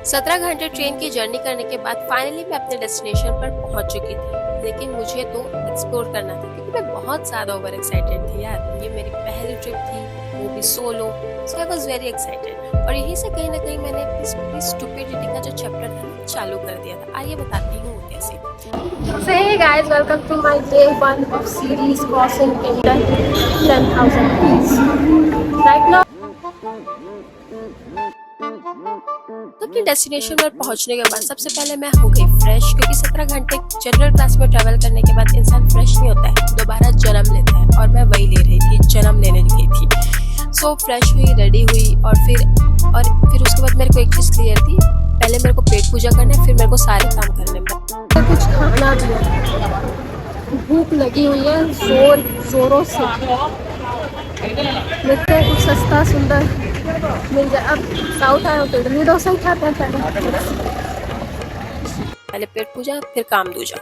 17 घंटे ट्रेन की जर्नी करने के बाद फाइनली मैं अपने डेस्टिनेशन पर पहुंच चुकी थी। लेकिन मुझे तो एक्सप्लोर करना था क्योंकि मैं बहुत ज़्यादा ओवर एक्साइटेड थी यार। ये मेरी पहली ट्रिप थी, वो भी solo, so I was very excited. और यहीं से कहीं ना कहीं मैंने अपनी स्टुपिडिटी का जो चैप्टर था ना चालू कर दिया था। आइए बताती हूँ वो कैसे। So hey guys, welcome to my day 1 of series crossing Indian 10,000 feet. Right now तो अपनी डेस्टिनेशन पर पहुंचने के बाद सबसे पहले मैं हो गई फ्रेश, क्योंकि 17 घंटे जनरल क्लास में ट्रैवल करने के बाद इंसान फ्रेश नहीं होता है, दोबारा जन्म लेता है। और मैं वही ले रही थी, जन्म लेने गई थी। सो फ्रेश हुई, रेडी हुई और फिर उसके बाद मेरे को एक चीज़ क्लियर थी। पहले मेरे को पेट पूजा करना है, फिर मेरे को सारे काम करने में कुछ खाना भी है, भूख लगी हुई है जोरों से। देखते हैं कुछ सस्ता सुंदर मिल जाए। अब साउथ आए हो तो इडली डोसा ही खाते हैं पहले पेट पूजा फिर काम दूजा।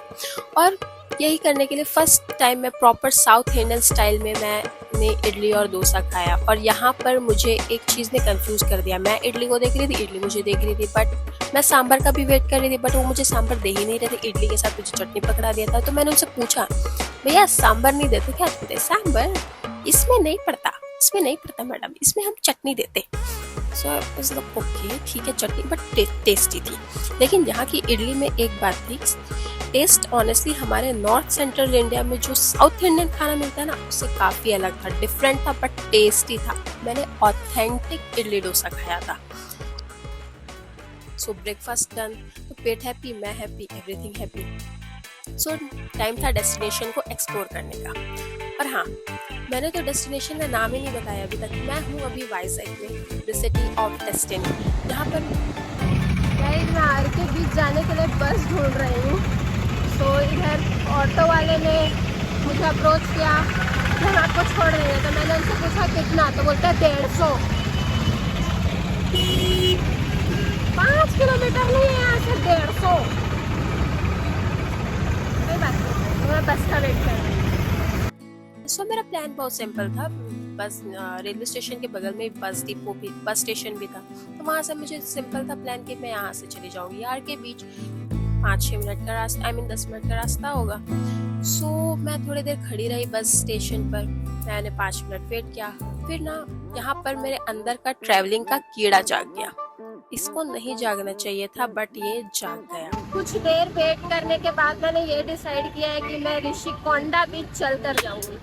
और यही करने के लिए फर्स्ट टाइम मैं प्रॉपर साउथ इंडियन स्टाइल में मैंने इडली और डोसा खाया। और यहाँ पर मुझे एक चीज़ ने कंफ्यूज कर दिया। मैं इडली को देख रही थी, इडली मुझे देख रही थी, बट मैं सांभर का भी वेट कर रही थी, बट वो मुझे सांभर दे ही नहीं रहे थे। इडली के साथ मुझे चटनी पकड़ा दिया था। तो मैंने उनसे पूछा, भैया सांभर नहीं देते क्या? देते सांभर इसमें नहीं पड़ता मैडम, इसमें हम चटनी देते। सो ओके ठीक है, चटनी बट टेस्टी थी। लेकिन यहाँ की इडली में एक बात थी, टेस्ट ऑनेस्टली हमारे नॉर्थ सेंट्रल इंडिया में जो साउथ इंडियन खाना मिलता है ना, उससे काफ़ी अलग था, डिफरेंट था, बट टेस्टी था। मैंने ऑथेंटिक इडली डोसा खाया था। सो ब्रेकफास्ट डन, तो पेट हैप्पी, मैं हैप्पी, एवरीथिंग हैप्पी। सो टाइम था डेस्टिनेशन को एक्सप्लोर करने का। और हाँ, मैंने तो डेस्टिनेशन का नाम ही नहीं बताया अभी तक। मैं हूँ अभी वाइजैक में, द सिटी ऑफ डेस्टिनी, जहाँ पर मैं आर के बीच जाने के लिए बस ढूंढ रही हूँ। तो इधर ऑटो वाले ने मुझे अप्रोच किया कि हम आपको छोड़ रहे हैं। तो मैंने उनसे पूछा कितना, तो बोलते हैं 150। 5 किलोमीटर नहीं है यहाँ से 150। कोई बात नहीं, मैं बस का वेट कर रही हूँ। सो मेरा प्लान बहुत सिंपल था। बस रेलवे स्टेशन के बगल में बस डिपो भी, बस स्टेशन भी था। तो वहाँ से मुझे सिंपल था प्लान कि मैं यहाँ से चली जाऊँगी। यार के बीच 5-6 मिनट का रास्ता, 10 मिनट का रास्ता होगा। सो मैं थोड़ी देर खड़ी रही बस स्टेशन पर। मैंने 5 मिनट वेट किया। फिर ना यहाँ पर मेरे अंदर का ट्रैवलिंग का कीड़ा जाग गया। इसको नहीं जागना चाहिए था, बट ये जाग गया। कुछ देर वेट करने के बाद मैंने ये डिसाइड किया है कि मैं ऋषिकोंडा बीच चल कर जाऊंगी।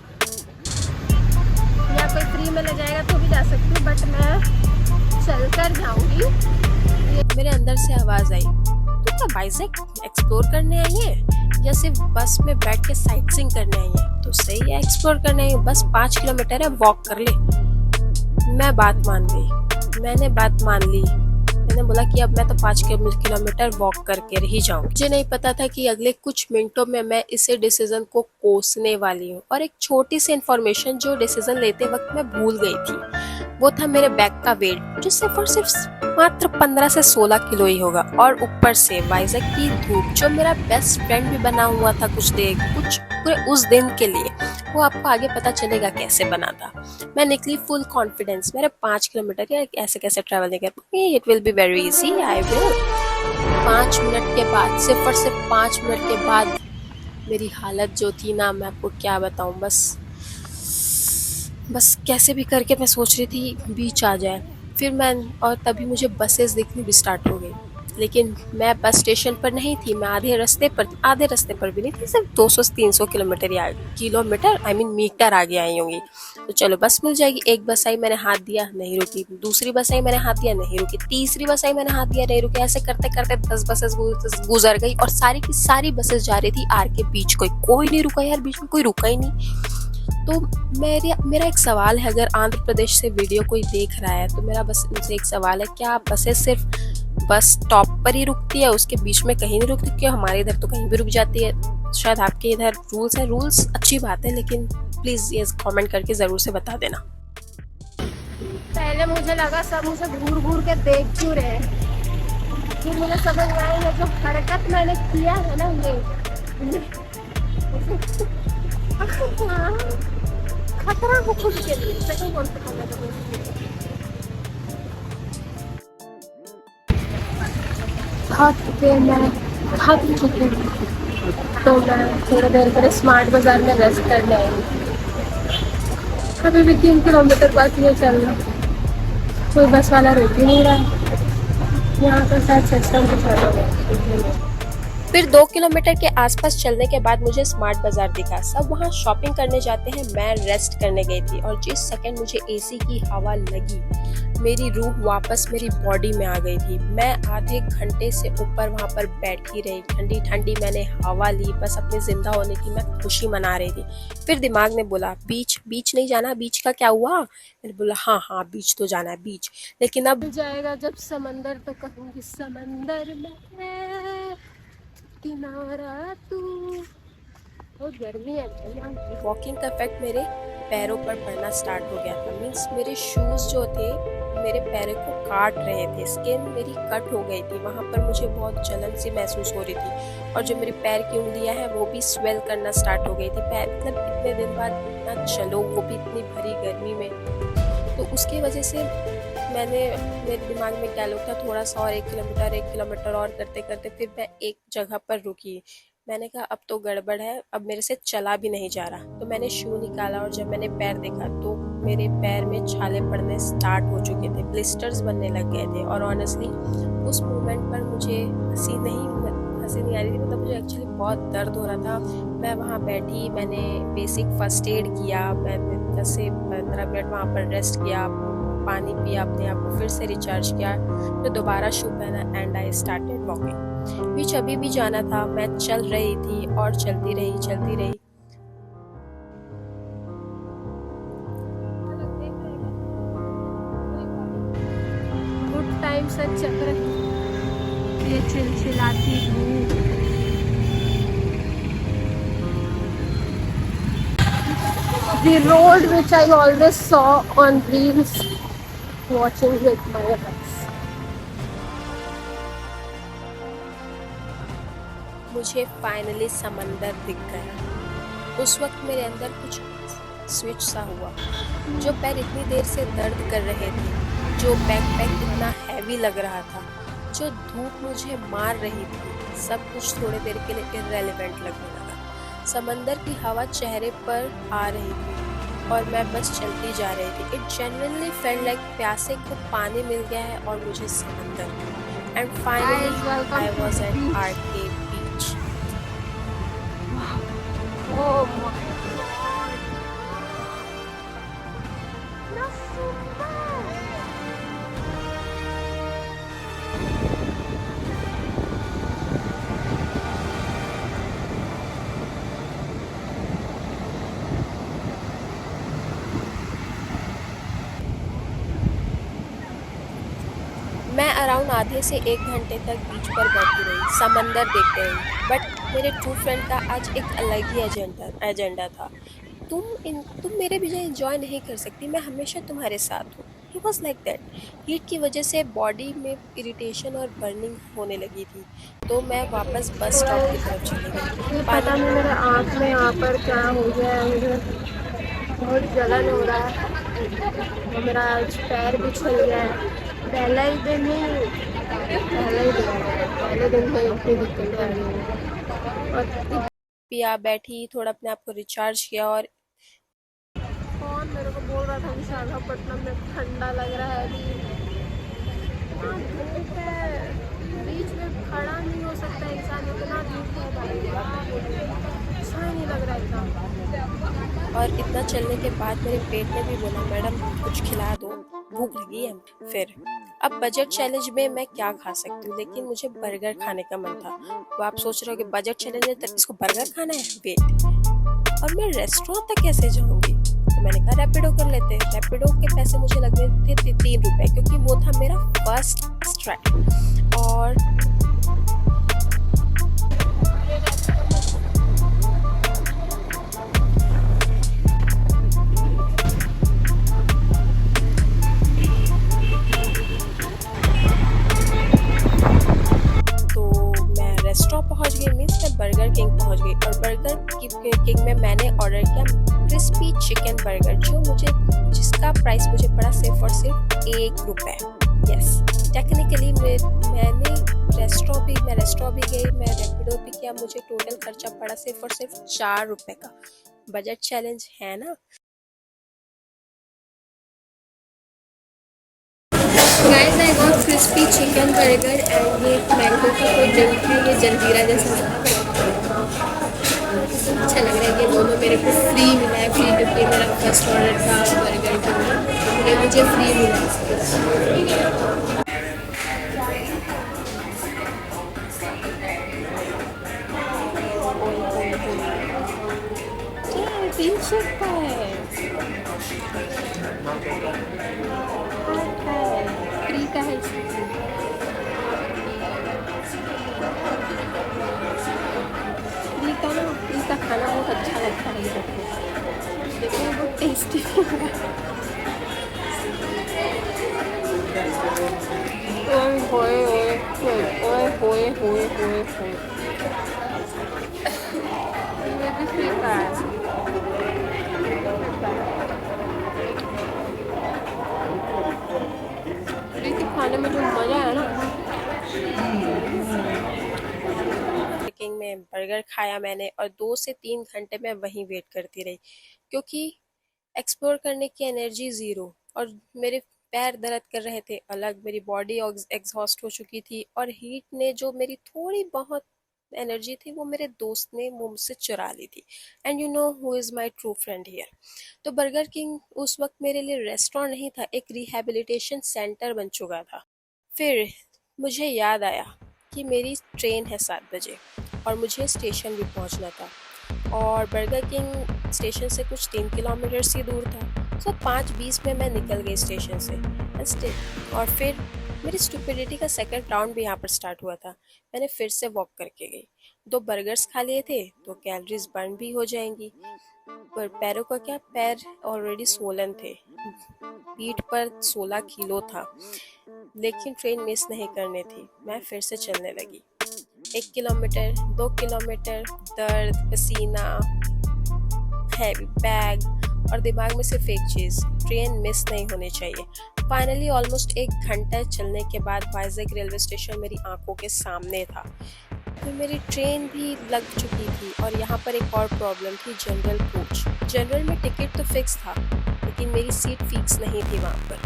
या कोई फ्री में ले जाएगा तो भी जा सकती हूँ, बट मैं चल कर जाऊंगी। मेरे अंदर से आवाज आई, तो क्या वाइजैक एक्सप्लोर करने आई है या सिर्फ बस में बैठ के साइट सीइंग करने आई है? तो सही है, एक्सप्लोर करने आई हूँ। बस 5 किलोमीटर है, वॉक कर ले। मैं बात मान गई, मैंने बात मान ली। मैंने बोला कि अब मैं तो 5 किलोमीटर वॉक करके ही जाऊँ। मुझे नहीं पता था कि अगले कुछ मिनटों में मैं इसे डिसीजन को कोसने वाली हूँ। और एक छोटी सी इन्फॉर्मेशन जो डिसीजन लेते वक्त मैं भूल गई थी, वो था मेरे बैग का वेट, जो सिर्फ और सिर्फ मात्र 15 से 16 किलो ही होगा। और ऊपर से वाइजैक की धूप, जो मेरा बेस्ट फ्रेंड भी बना हुआ था कुछ पूरे उस दिन के लिए, वो आपको आगे पता चलेगा कैसे बना था। मैं निकली फुल कॉन्फिडेंस, मेरे 5 किलोमीटर या ऐसे कैसे ट्रैवल नहीं कर पाऊंगी, it will be very easy, I will. 5 minute के बाद, सिर्फ और सिर्फ 5 मिनट के बाद मेरी हालत जो थी ना, मैं आपको क्या बताऊं। बस कैसे भी करके मैं सोच रही थी बीच आ जाए। फिर और तभी मुझे बसेस दिखनी भी स्टार्ट हो गई। लेकिन मैं बस स्टेशन पर नहीं थी, मैं आधे रास्ते पर भी नहीं थी, सिर्फ 200-300 मीटर आगे आई होंगी। तो चलो बस मिल जाएगी। एक बस आई, मैंने हाथ दिया, नहीं रुकी। दूसरी बस आई, मैंने हाथ दिया, नहीं रुकी। तीसरी बस आई, मैंने हाथ दिया, नहीं रुकी। ऐसे करते करते 10 बसेस गुजर गई और सारी की सारी बसेस जा रही थी आर के बीच। कोई नहीं रुका यार, बीच में कोई रुका ही नहीं। तो मेरा एक सवाल है, अगर आंध्र प्रदेश से वीडियो कोई देख रहा है तो मेरा बस उनसे एक सवाल है, क्या बसेस सिर्फ बस स्टॉप पर ही रुकती है, उसके बीच में कहीं नहीं रुकती? क्यों हमारे इधर तो कहीं भी रुक जाती है। शायद आपके इधर रूल्स है, रूल्स अच्छी बात है, लेकिन प्लीज ये कमेंट करके जरूर से बता देना। पहले मुझे लगा सब मुझे घूर घूर के देख क्यों रहे हैं, फिर मुझे समझ में आया जो हरकत मैंने किया है ना, ये खतरा हो खुद के लिए। सही बोलते हैं। थक चुकी हूँ, तो मैं थोड़ी देर के लिए स्मार्ट बाज़ार में रेस्ट करने आई हूँ। अभी भी 3 किलोमीटर बाकी है चलना, कोई बस वाला रोक ही नहीं रहा है। यहाँ का शायद सिस्टम कुछ अलग है। फिर 2 किलोमीटर के आसपास चलने के बाद मुझे स्मार्ट बाजार दिखा। सब वहाँ शॉपिंग करने जाते हैं, मैं रेस्ट करने गई थी और जिस सेकंड मुझे एसी की हवा लगी, मेरी रूह वापस मेरी बॉडी में आ गई थी। मैं आधे घंटे से ऊपर वहाँ पर बैठी रही, ठंडी ठंडी मैंने हवा ली, बस अपने जिंदा होने की मैं खुशी मना रही थी। फिर दिमाग ने बोला बीच बीच नहीं जाना, बीच का क्या हुआ? मैंने बोला हाँ हाँ बीच तो जाना है बीच, लेकिन अब जाएगा जब समंदर तो कहूँगी समंदर में किनारा तू। बहुत गर्मी है भैया। वॉकिंग का इफेक्ट मेरे पैरों पर पड़ना स्टार्ट हो गया था। मीन्स मेरे शूज़ जो थे मेरे पैरों को काट रहे थे, स्किन मेरी कट हो गई थी, वहाँ पर मुझे बहुत जलन सी महसूस हो रही थी और जो मेरे पैर की उंगलियाँ हैं वो भी स्वेल करना स्टार्ट हो गई थी। पैर मतलब इतने दिन बाद इतना चलो, वो भी इतनी भरी गर्मी में, तो उसकी वजह से मेरे दिमाग में क्या लोग था थोड़ा सा और 1 किलोमीटर और करते करते फिर मैं एक जगह पर रुकी। मैंने कहा अब तो गड़बड़ है, अब मेरे से चला भी नहीं जा रहा, तो मैंने शू निकाला और जब मैंने पैर देखा तो मेरे पैर में छाले पड़ने स्टार्ट हो चुके थे, ब्लिस्टर्स बनने लग गए थे। और ऑनेस्टली उस मोमेंट पर मुझे हंसी नहीं आ रही थी, मतलब मुझे एक्चुअली बहुत दर्द हो रहा था। मैं वहाँ बैठी, मैंने बेसिक फर्स्ट एड किया, मैंने 10 से 15 मिनट वहाँ पर रेस्ट किया, पानी पिया, अपने आप को फिर से रिचार्ज किया, फिर दोबारा शू पहना एंड आई स्टार्टेड वॉकिंग। बीच अभी भी जाना था, मैं चल रही थी और चलती रही। गुड टाइम से चक्र ये चिलचिलाती हूँ। The road which I always saw on reels, watching with my eyes. मुझे फाइनली समंदर दिख गया। उस वक्त मेरे अंदर कुछ स्विच सा हुआ। जो पैर इतनी देर से दर्द कर रहे थे, जो बैकपैक इतना हैवी लग रहा था, जो धूप मुझे मार रही थी, सब कुछ थोड़ी देर के लिए इररेलेवेंट लगने लगा। समंदर की हवा चेहरे पर आ रही थी और मैं बस चलती जा रही थी। इट जेन्युइनली फेल्ट लाइक प्यासे को पानी मिल गया है और मुझे समंदर। And finally I was at RK beach. Oh my God! That's so bad. मैं अराउंड आधे से 1 घंटे तक बीच पर बैठी रही, समंदर देखते रही। बट मेरे ट्रू फ्रेंड का आज एक अलग ही एजेंडा था। तुम मेरे बजाय एंजॉय नहीं कर सकती, मैं हमेशा तुम्हारे साथ हूँ। He was like that. Heat की वजह से बॉडी में इरिटेशन और बर्निंग होने लगी थी, तो मैं वापस बस स्टॉप की तरफ चली गई। पता नहीं मेरे आँख में यहाँ पर क्या हो गया है, मुझे बहुत जलन हो रहा है और मेरा आज पैर भी छल गया है। पहले दिन में इतनी दिक्कत आ रही है। और पिया, बैठी, थोड़ा अपने आप को रिचार्ज किया और कौन मेरे को बोल रहा था विशाखापट्टनम में ठंडा लग रहा है अभी। इतना धूप है, बीच में खड़ा नहीं हो सकता इंसान, इतना धूप है भाई, अच्छा ही नहीं लग रहा इतना। और इतना चलने के बाद मेरे पेट ने भी बोला मैडम कुछ खिला दो, भूख लगी है। फिर अब बजट चैलेंज में मैं क्या खा सकती हूँ, लेकिन मुझे बर्गर खाने का मन था। तो आप सोच रहे हो कि बजट चैलेंज में तक इसको बर्गर खाना है, वेट, और मैं रेस्टोरेंट तक कैसे जाऊँगी? तो मैंने कहा रैपिडो कर लेते हैं। रैपिडो के पैसे मुझे लग रहे थे 3 रुपये, क्योंकि वो था मेरा फर्स्ट स्ट्राइक। और रेस्टोरेंट पहुंच गई, मीन्स मैं बर्गर किंग पहुंच गई। और बर्गर किंग में मैंने ऑर्डर किया क्रिस्पी चिकन बर्गर, जिसका प्राइस मुझे पड़ा सिर्फ और सिर्फ 1 रुपये। यस, टेक्निकली मैंने रेस्टोरेंट भी गई, मैं रैपिडो भी किया, मुझे टोटल खर्चा पड़ा सिर्फ और सिर्फ 4 रुपए का। बजट चैलेंज है ना। Guys I got crispy chicken burger and ये मैंगो का कोई ड्रिंक है, ये जलजीरा जैसा अच्छा लग रहा है। ये दोनों मेरे को फ्री मिला है, फ्री क्योंकि मेरा फर्स्ट ऑर्डर था बर्गर का, ये मुझे फ्री मिला। तीन का है, फ्री का है, फ्री का ना, फ्री का खाना बहुत अच्छा लगता है मेरे को, देखो बहुत टेस्टी ओए होए ओए होए होए होए होए, ये भी फ्री का है। फ्री के खाने में जो मजा है ना। किंग में बर्गर खाया मैंने और 2 से 3 घंटे में वहीं वेट करती रही, क्योंकि एक्सप्लोर करने की एनर्जी ज़ीरो और मेरे पैर दर्द कर रहे थे अलग, मेरी बॉडी एग्जॉस्ट हो चुकी थी और हीट ने जो मेरी थोड़ी बहुत एनर्जी थी वो मेरे दोस्त ने मुझसे चुरा ली थी। And you know who is my true friend here. तो बर्गर किंग उस वक्त मेरे लिए रेस्टोरेंट नहीं था, एक रिहैबिलिटेशन सेंटर बन चुका था। फिर मुझे याद आया कि मेरी ट्रेन है 7 बजे और मुझे स्टेशन भी पहुंचना था और बर्गर किंग स्टेशन से कुछ 3 किलोमीटर से दूर था। सो 5:20 में मैं निकल गई स्टेशन से और फिर मेरी स्टुपिडिटी का सेकंड राउंड भी यहाँ पर स्टार्ट हुआ था। मैंने फिर से वॉक करके गई, 2 बर्गर्स खा लिए थे तो कैलोरीज बर्न भी हो जाएंगी। पर पैरों का क्या, पैर ऑलरेडी सोलन थे, पीठ पर 16 किलो था, लेकिन ट्रेन मिस नहीं करनी थी। मैं फिर से चलने लगी, 1 किलोमीटर 2 किलोमीटर, दर्द, पसीना, हैवी बैग और दिमाग में सिर्फ एक चीज़, ट्रेन मिस नहीं होनी चाहिए। फाइनली ऑलमोस्ट 1 घंटा चलने के बाद वाइजैक रेलवे स्टेशन मेरी आंखों के सामने था। तो मेरी ट्रेन भी लग चुकी थी और यहाँ पर एक और प्रॉब्लम थी, जनरल कोच। जनरल में टिकट तो फिक्स था लेकिन मेरी सीट फिक्स नहीं थी वहाँ पर।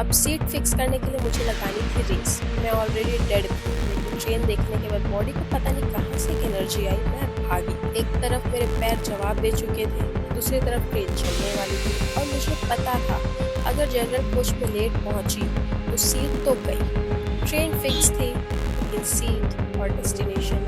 अब सीट फिक्स करने के लिए मुझे लगानी थी रेस, मैं ऑलरेडी डेड थी, लेकिन ट्रेन देखने के बाद बॉडी को पता नहीं कहाँ से एक एनर्जी आई, मैं भागी। एक तरफ मेरे पैर जवाब दे चुके थे, दूसरी तरफ ट्रेन चलने वाली थी और मुझे पता था अगर जनरल कोच में लेट पहुंची तो सीट तो गई। ट्रेन फिक्स थी लेकिन सीट और डेस्टिनेशन